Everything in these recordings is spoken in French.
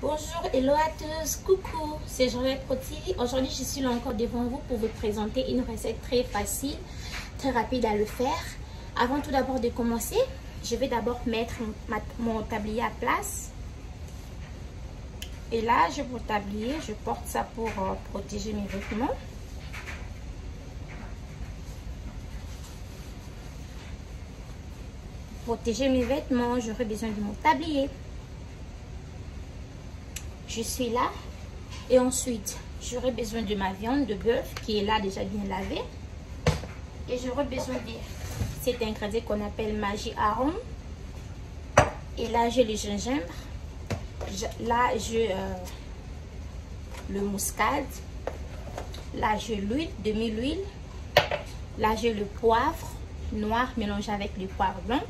Bonjour, hello à tous, coucou, c'est Jean-Jacques Roti. Aujourd'hui, je suis là encore devant vous pour vous présenter une recette très facile, très rapide à le faire. Avant tout d'abord de commencer, je vais d'abord mettre mon tablier à place. Et là, je mon tablier, je porte ça pour protéger mes vêtements. Protéger mes vêtements, j'aurai besoin de mon tablier. Je suis là. Et ensuite, j'aurai besoin de ma viande de bœuf qui est là déjà bien lavée. Et j'aurai besoin de cet ingrédient qu'on appelle Maggi Arôme. Et là, j'ai le gingembre. Là, j'ai le muscade. Là, j'ai l'huile, demi-l'huile. Là, j'ai le poivre noir mélangé avec le poivre blanc.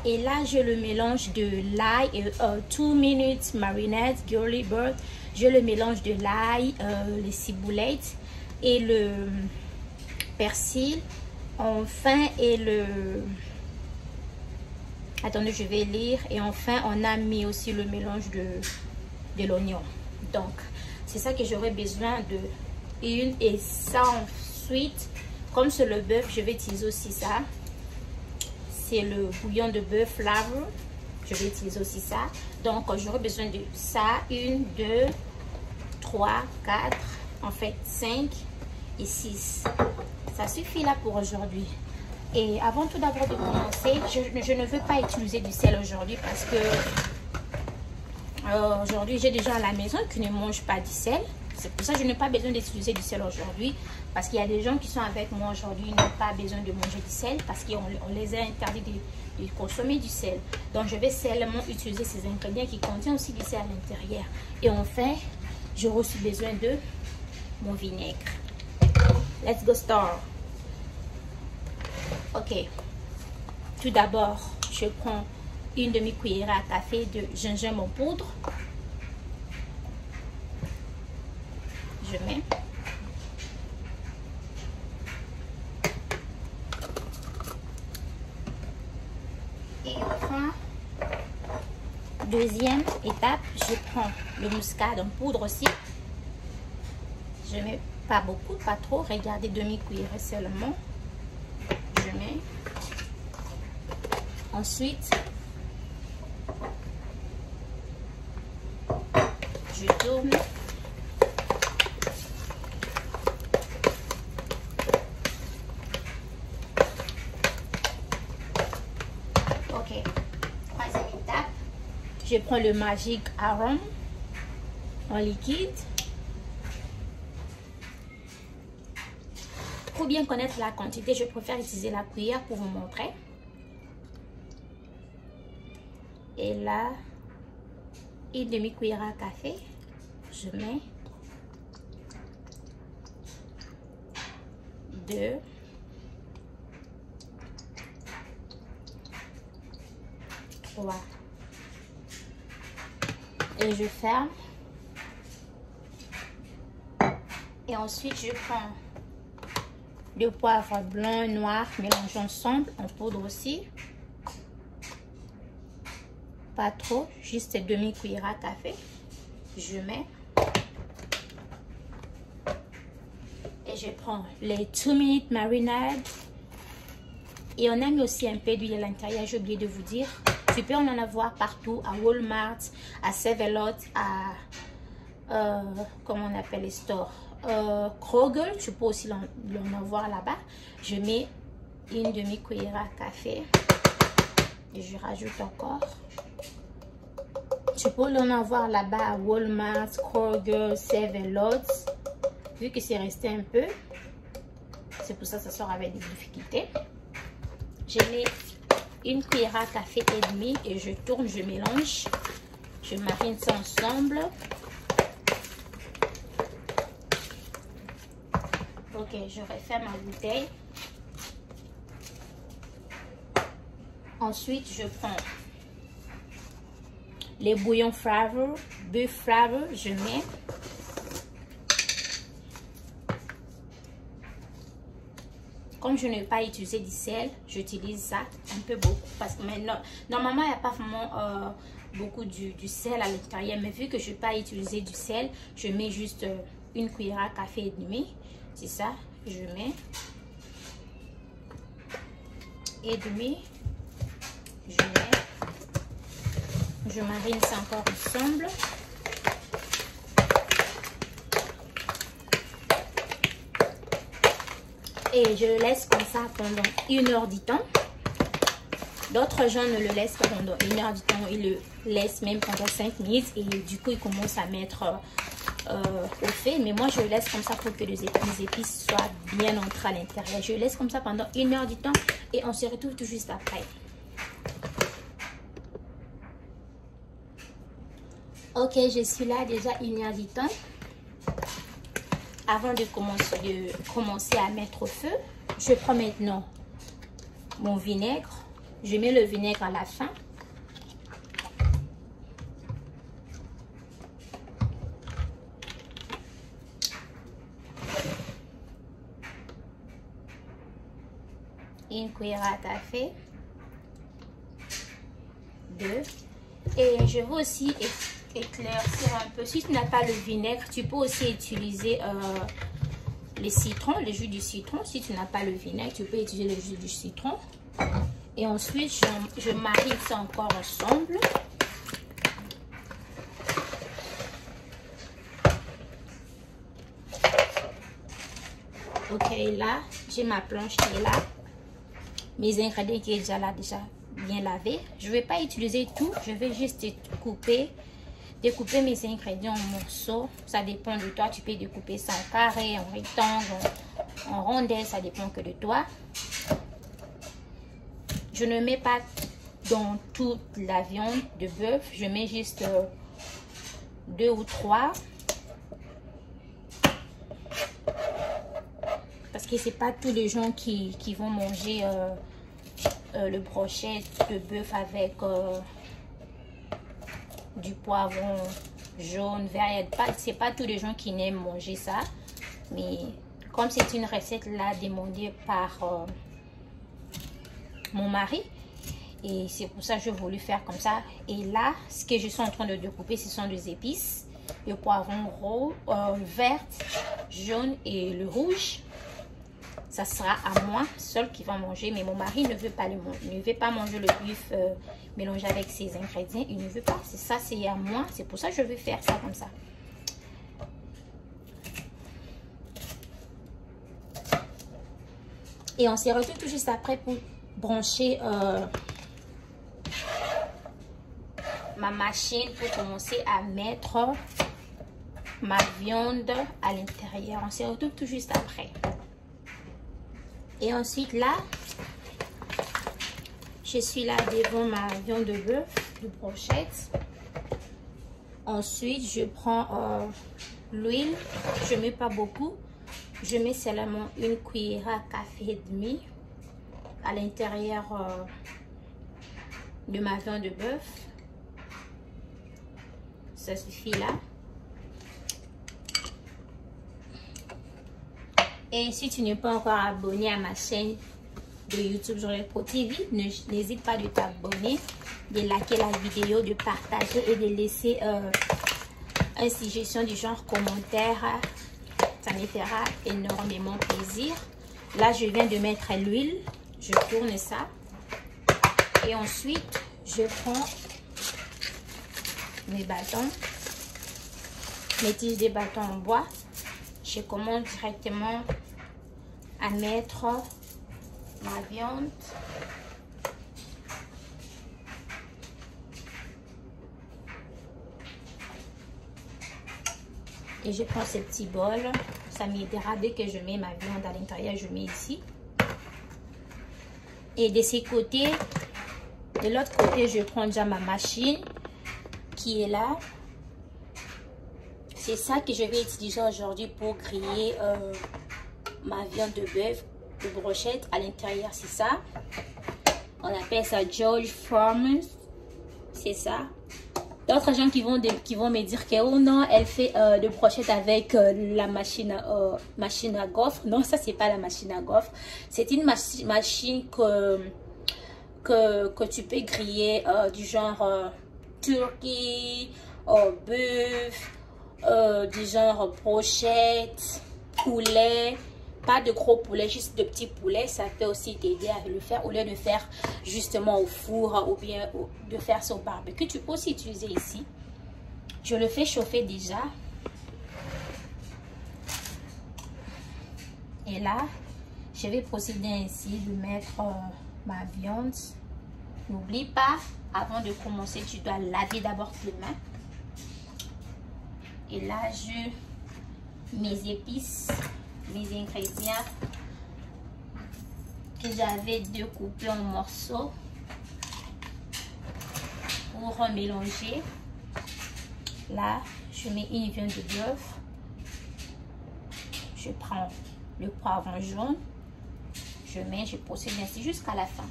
Et là, je le mélange de l'ail et 2 minutes marinade girly bird. Je le mélange de l'ail, les ciboulettes et le persil. Enfin, et le... Attendez, je vais lire. Et enfin, on a mis aussi le mélange de l'oignon. Donc, c'est ça que j'aurais besoin de une. Et ça, ensuite, comme c'est le bœuf, je vais utiliser aussi ça. C'est le bouillon de bœuf flavor. Je vais utiliser aussi ça. Donc, j'aurai besoin de ça. 1, 2, 3, 4, en fait 5 et 6. Ça suffit là pour aujourd'hui. Et avant tout d'abord de commencer, je ne veux pas utiliser du sel aujourd'hui parce que aujourd'hui, j'ai des gens à la maison qui ne mangent pas du sel. C'est pour ça que je n'ai pas besoin d'utiliser du sel aujourd'hui. Parce qu'il y a des gens qui sont avec moi aujourd'hui, ils n'ont pas besoin de manger du sel parce qu'on les a interdit de consommer du sel. Donc, je vais seulement utiliser ces ingrédients qui contiennent aussi du sel à l'intérieur. Et enfin, j'aurai aussi besoin de mon vinaigre. Let's go start. Ok. Tout d'abord, je prends une demi-cuillère à café de gingembre en poudre. Je mets. Et enfin, deuxième étape, je prends le muscade en poudre aussi. Je mets pas beaucoup, pas trop. Regardez, demi-cuillère seulement. Je mets. Ensuite, je tourne. Ok. Troisième étape, je prends le Maggi Arôme en liquide. Pour bien connaître la quantité, je préfère utiliser la cuillère pour vous montrer. Et là, une demi-cuillère à café, je mets 2, 3 et je ferme. Et ensuite, je prends le poivre blanc et noir mélangés ensemble en poudre aussi. Pas trop, juste demi-cuillère à café. Je mets. Et je prends les 2 minutes marinade. Et on a mis aussi un peu d'huile à l'intérieur, j'ai oublié de vous dire. Tu peux en avoir partout, à Walmart, à Save-A-Lot, à comment on appelle les stores, Kroger, tu peux aussi l'en avoir là-bas. Je mets une demi-cuillère à café et je rajoute encore. Tu peux l'en avoir là-bas à Walmart, Kroger, Save-A-Lot. Vu que c'est resté un peu, c'est pour ça que ça sort avec des difficultés. Je mets une cuillère à café et demi et je tourne, je mélange. Je marine ça ensemble. Ok, je refais ma bouteille. Ensuite, je prends les bouillons flavor, bœuf flavor, je mets. Comme je n'ai pas utilisé du sel, j'utilise ça un peu beaucoup parce que maintenant, normalement, il n'y a pas vraiment beaucoup du sel à l'intérieur. Mais vu que je ne vais pas utiliser du sel, je mets juste une cuillère à café et demi. C'est ça, je mets. Et demi. Je marine ça encore ensemble. Et je le laisse comme ça pendant 1 heure du temps. D'autres gens ne le laissent pas pendant 1 heure du temps. Ils le laissent même pendant 5 minutes. Et du coup, ils commencent à mettre au fait. Mais moi, je le laisse comme ça pour que les épices soient bien entrées à l'intérieur. Je le laisse comme ça pendant 1 heure du temps. Et on se retrouve tout juste après. Ok, je suis là déjà 1 heure du temps. Avant de commencer à mettre au feu, je prends maintenant mon vinaigre. Je mets le vinaigre à la fin. Une cuillère à café. 2. Et je veux aussi éclaircir un peu. Si tu n'as pas le vinaigre, tu peux aussi utiliser le citron, le jus du citron. Si tu n'as pas le vinaigre, tu peux utiliser le jus du citron. Et ensuite, je marine ça encore ensemble. Ok, là, j'ai ma planche qui est là. Mes ingrédients qui est déjà là, déjà bien lavé. Je ne vais pas utiliser tout. Je vais juste découper mes ingrédients en morceaux. Ça dépend de toi. Tu peux découper ça en carré, en rectangle, en rondelle. Ça dépend que de toi. Je ne mets pas dans toute la viande de bœuf. Je mets juste 2 ou 3. Parce que c'est pas tous les gens qui vont manger le brochette de bœuf avec du poivron jaune, vert. C'est pas tous les gens qui aiment manger ça. Mais comme c'est une recette là demandée par mon mari, et c'est pour ça que j'ai voulu faire comme ça. Et là, ce que je suis en train de découper, ce sont des épices. Le poivron vert, jaune et le rouge. Ça sera à moi seul qui va manger, mais mon mari ne veut pas manger le bœuf mélangé avec ses ingrédients. Il ne veut pas. C'est ça, c'est à moi. C'est pour ça que je vais faire ça comme ça. Et on se retrouve tout juste après pour brancher ma machine pour commencer à mettre ma viande à l'intérieur. On se retrouve tout juste après. Et ensuite là, je suis là devant ma viande de bœuf, de brochette. Ensuite, je prends l'huile. Je ne mets pas beaucoup. Je mets seulement une cuillère à café et demi à l'intérieur de ma viande de bœuf. Ça suffit là. Et si tu n'es pas encore abonné à ma chaîne de YouTube Journée Pro TV, n'hésite pas de t'abonner, de liker la vidéo, de partager et de laisser une suggestion du genre commentaire. Ça me fera énormément plaisir. Là, je viens de mettre l'huile. Je tourne ça. Et ensuite, je prends mes bâtons, mes tiges de bâtons en bois. Je commence directement à mettre ma viande. Et je prends ce petit bol. Ça m'aidera dès que je mets ma viande à l'intérieur. Je mets ici. Et de ces côtés, de l'autre côté, je prends déjà ma machine qui est là. C'est ça que je vais utiliser aujourd'hui pour griller ma viande de bœuf de brochette à l'intérieur. C'est ça. On appelle ça George Foreman. C'est ça. D'autres gens qui vont me dire que oh non, elle fait de brochette avec la machine à gaufre. Non, ça c'est pas la machine à gaufre. C'est une machine que tu peux griller du genre turkey, bœuf, du genre brochette, poulet. Pas de gros poulet, juste de petits poulets. Ça peut aussi t'aider à le faire au lieu de faire justement au four ou bien de faire ça au barbecue. Tu peux aussi utiliser ici. Je le fais chauffer déjà. Et là, je vais procéder ainsi de mettre ma viande. N'oublie pas, avant de commencer, tu dois laver d'abord tes mains. Et là, je mes épices, mes ingrédients que j'avais découpés en morceaux pour mélanger. Là, je mets une viande de bœuf. Je prends le poivron jaune. Je procède ainsi jusqu'à la fin.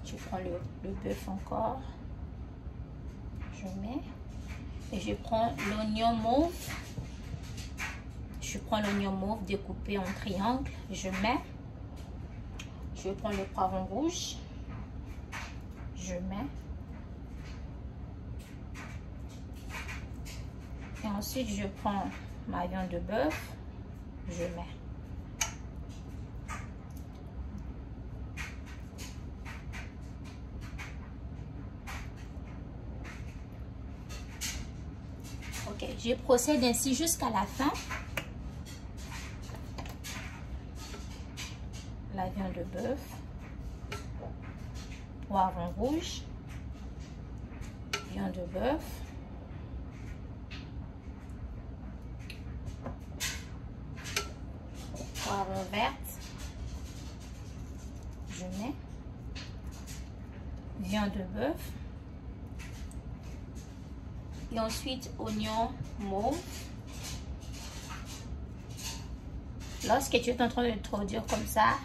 Je prends le bœuf encore. Je mets. Et je prends l'oignon mauve. Je prends l'oignon mauve découpé en triangle. Je mets. Je prends le poivron rouge. Je mets. Et ensuite, je prends ma viande de bœuf. Je mets. Ok, je procède ainsi jusqu'à la fin. La viande de bœuf, poivron rouge, viande de bœuf, poivron verte, je mets, viande de bœuf, et ensuite oignon mauve. Lorsque tu es en train de introduire comme ça,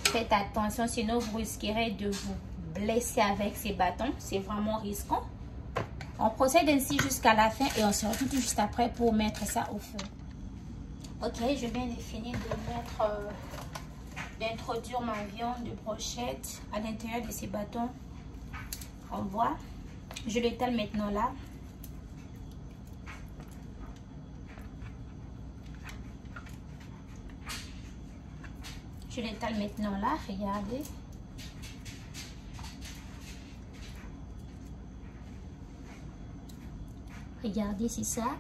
faites attention, sinon vous risquerez de vous blesser avec ces bâtons. C'est vraiment risquant. On procède ainsi jusqu'à la fin et on se retrouve tout juste après pour mettre ça au feu. Ok, je viens de finir d'introduire ma viande de brochette à l'intérieur de ces bâtons en bois. Je l'étale maintenant là. Je l'étale maintenant là, regardez. Regardez, c'est ça.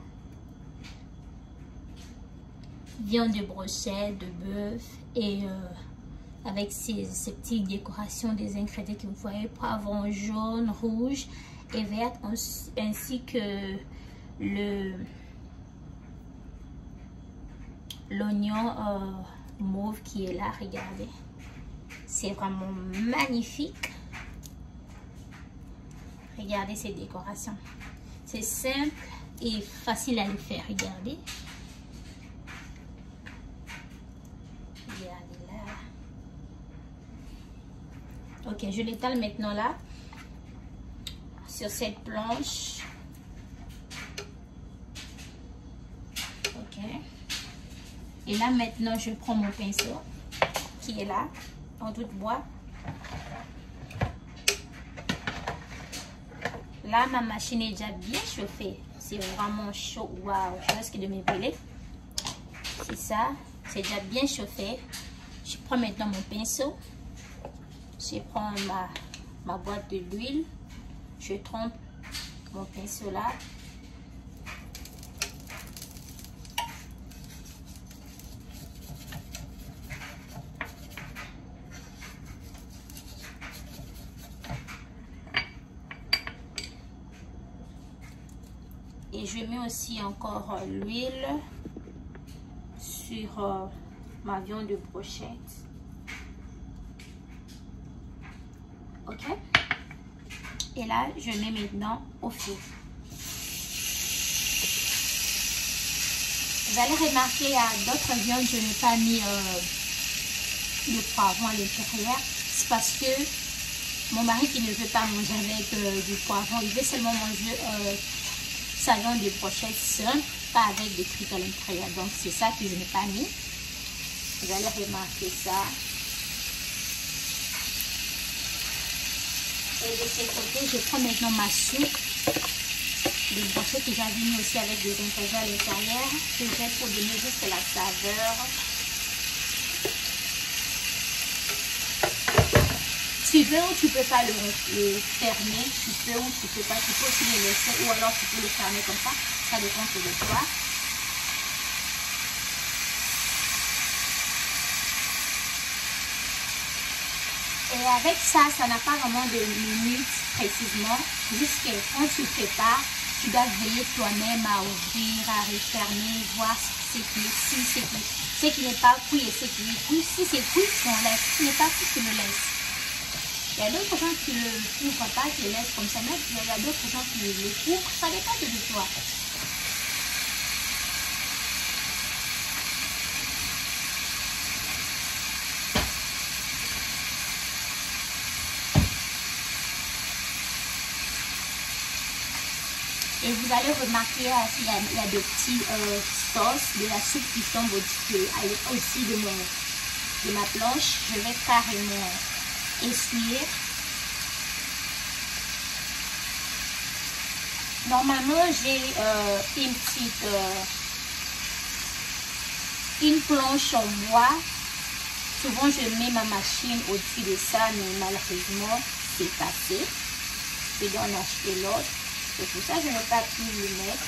Viande de brochette, de bœuf et avec ces petites décorations des ingrédients que vous voyez, poivron jaune, rouge et vert, ainsi que l'oignon mauve qui est là, regardez. C'est vraiment magnifique. Regardez ces décorations. C'est simple et facile à le faire, regardez. Regardez là. Ok, je l'étale maintenant là, sur cette planche. Ok. Et là maintenant, je prends mon pinceau qui est là, en tout bois. Là, ma machine est déjà bien chauffée. C'est vraiment chaud. Waouh, je risque de m'épeler. C'est ça. C'est déjà bien chauffé. Je prends maintenant mon pinceau. Je prends ma boîte de l'huile. Je trempe mon pinceau là. Et je mets aussi encore l'huile sur ma viande de brochette. Ok. Et là, je mets maintenant au feu. Vous allez remarquer, il y a d'autres viandes, je n'ai pas mis le poivron à l'intérieur. C'est parce que mon mari qui ne veut pas manger avec du poivron, il veut seulement manger sa viande de brochette seule, pas avec des trucs à l'intérieur. Donc c'est ça que je n'ai pas mis. Vous allez remarquer ça. Et de ce côté, je prends maintenant ma soupe. Les brochettes que j'avais mis aussi avec des ingrédients à l'intérieur. Je vais pour donner juste la saveur. Tu veux ou tu peux pas le fermer. Tu peux ou tu peux pas. Tu peux aussi le laisser ou alors tu peux le fermer comme ça. Ça dépend de toi. Et avec ça, ça n'a pas vraiment de limite précisément. Juste que quand tu prépares, tu dois veiller toi-même à ouvrir, à refermer, voir ce qui n'est pas cuit et ce qui est cuit. Si c'est cuit, on laisse. Si ce n'est pas cuit, tu le laisses. Il y a d'autres gens qui ne l'ouvrent pas, qui le laissent comme ça. Mais il y a d'autres gens qui le couvrent. Ça dépend de toi. Et vous allez remarquer qu'il y a des petits sauces de la soupe qui tombent aussi de ma planche. Je vais carrément essuyer. Normalement, j'ai une planche en bois. Souvent, je mets ma machine au-dessus de ça, mais malheureusement, c'est cassé. Je dois en acheter l'autre. C'est pour ça que je n'ai pas pu le mettre.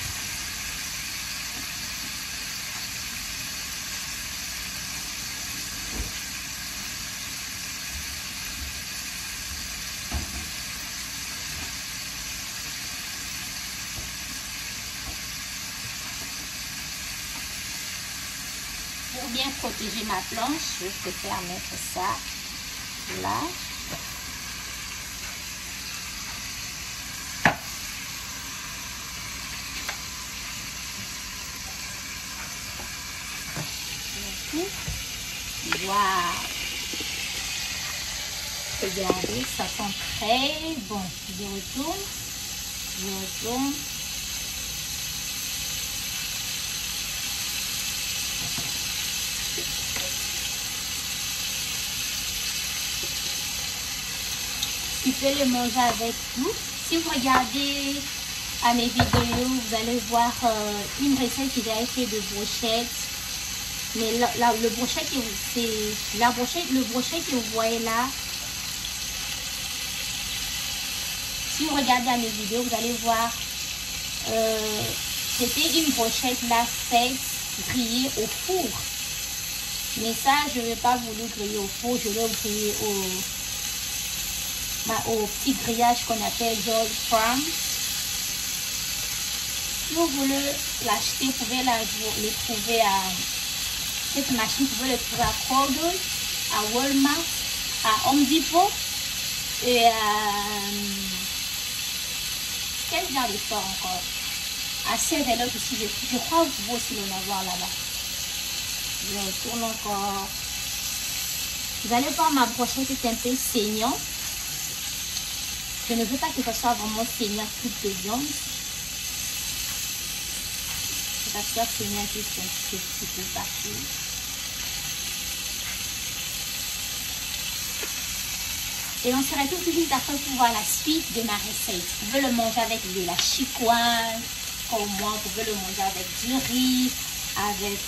Pour bien protéger ma planche, je préfère mettre ça là. Waouh! Regardez, ça sent très bon. Je retourne. Tu peux le manger avec tout. Si vous regardez à mes vidéos, vous allez voir une recette que j'avais fait de brochettes. Mais le brochet que vous voyez là, si vous regardez à mes vidéos, vous allez voir, c'était une brochette là faite, grillée au four. Mais ça, je ne vais pas vous le griller au four, je vais le griller au petit grillage qu'on appelle George Farm. Si vous voulez l'acheter, vous pouvez le trouver à... Cette machine, vous pouvez le trouver à Kroger, à Walmart, à Home Depot et à... Quel genre de store encore? À Sevelos aussi, je crois que vous pouvez aussi en avoir là-bas. Je retourne encore. Vous allez voir, ma brochette est un peu saignante. Je ne veux pas que ça soit vraiment saignant toute de viande. Ça soit saignant tout un petit peu partout. Et on se retrouve tout de suite après pour voir la suite de ma recette. Vous pouvez le manger avec de la chicoine, comme moi. Vous pouvez le manger avec du riz, avec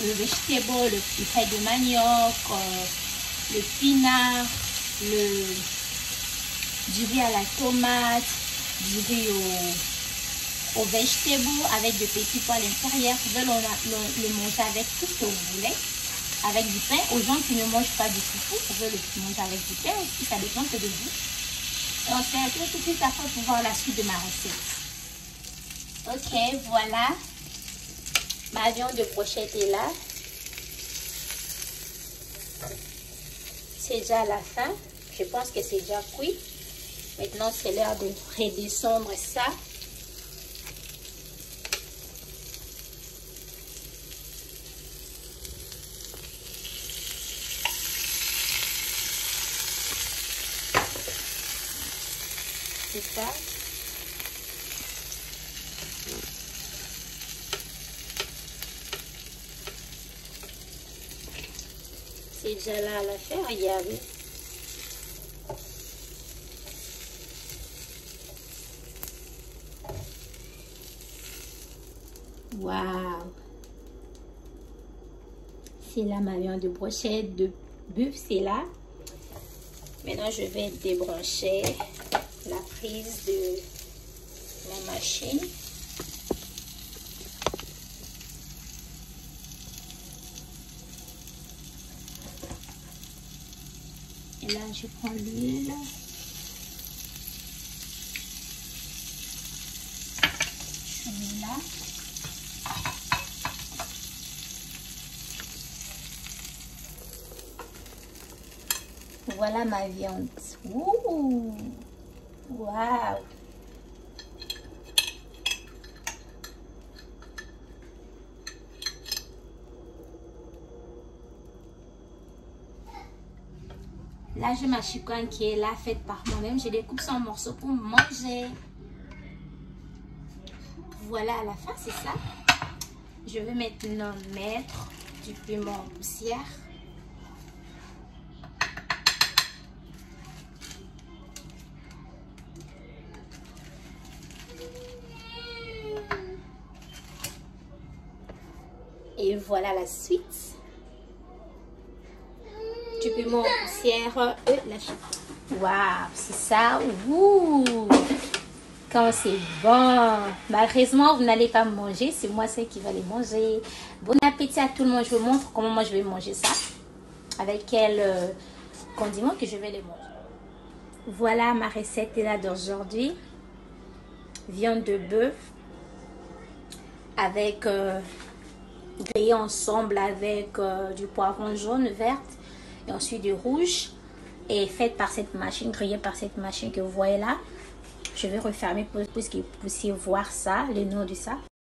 le vegetable, le frais de manioc, le pinard, du riz à la tomate, du riz au vegetable, avec des petits pois à l'intérieur. Vous pouvez le manger avec tout ce que vous voulez. Avec du pain, aux gens qui ne mangent pas du foufou, vous pouvez le manger avec du pain aussi, ça dépend que de vous. Et on se retrouve tout de suite après pour voir la suite de ma recette. Ok, voilà. Ma viande de brochette est là. C'est déjà la fin. Je pense que c'est déjà cuit. Maintenant, c'est l'heure de redescendre ça. C'est ça. C'est déjà là à la fin, regardez. Waouh! C'est là ma viande de brochette de bœuf, c'est là. Maintenant, je vais débrancher la prise de la machine. Et là, je prends l'huile. Je mets là. Voilà ma viande. Ouh! Waouh! Là, j'ai ma chicane qui est là, faite par moi-même. Je découpe ça en morceaux pour manger. Voilà, à la fin, c'est ça. Je vais maintenant mettre du piment en poussière. Et voilà la suite. Du piment en poussière et la chicane. Waouh, c'est ça. Ouh! Quand c'est bon. Malheureusement, vous n'allez pas manger. C'est moi celle qui va les manger. Bon appétit à tout le monde. Je vous montre comment moi je vais manger ça. Avec quel condiment que je vais les manger. Voilà ma recette est là d'aujourd'hui. Viande de bœuf. Avec grillé ensemble avec du poivron jaune, verte. Et ensuite du rouge. Et faite par cette machine, grillée par cette machine que vous voyez là. Je vais refermer pour que vous puissiez voir ça, le nom de ça.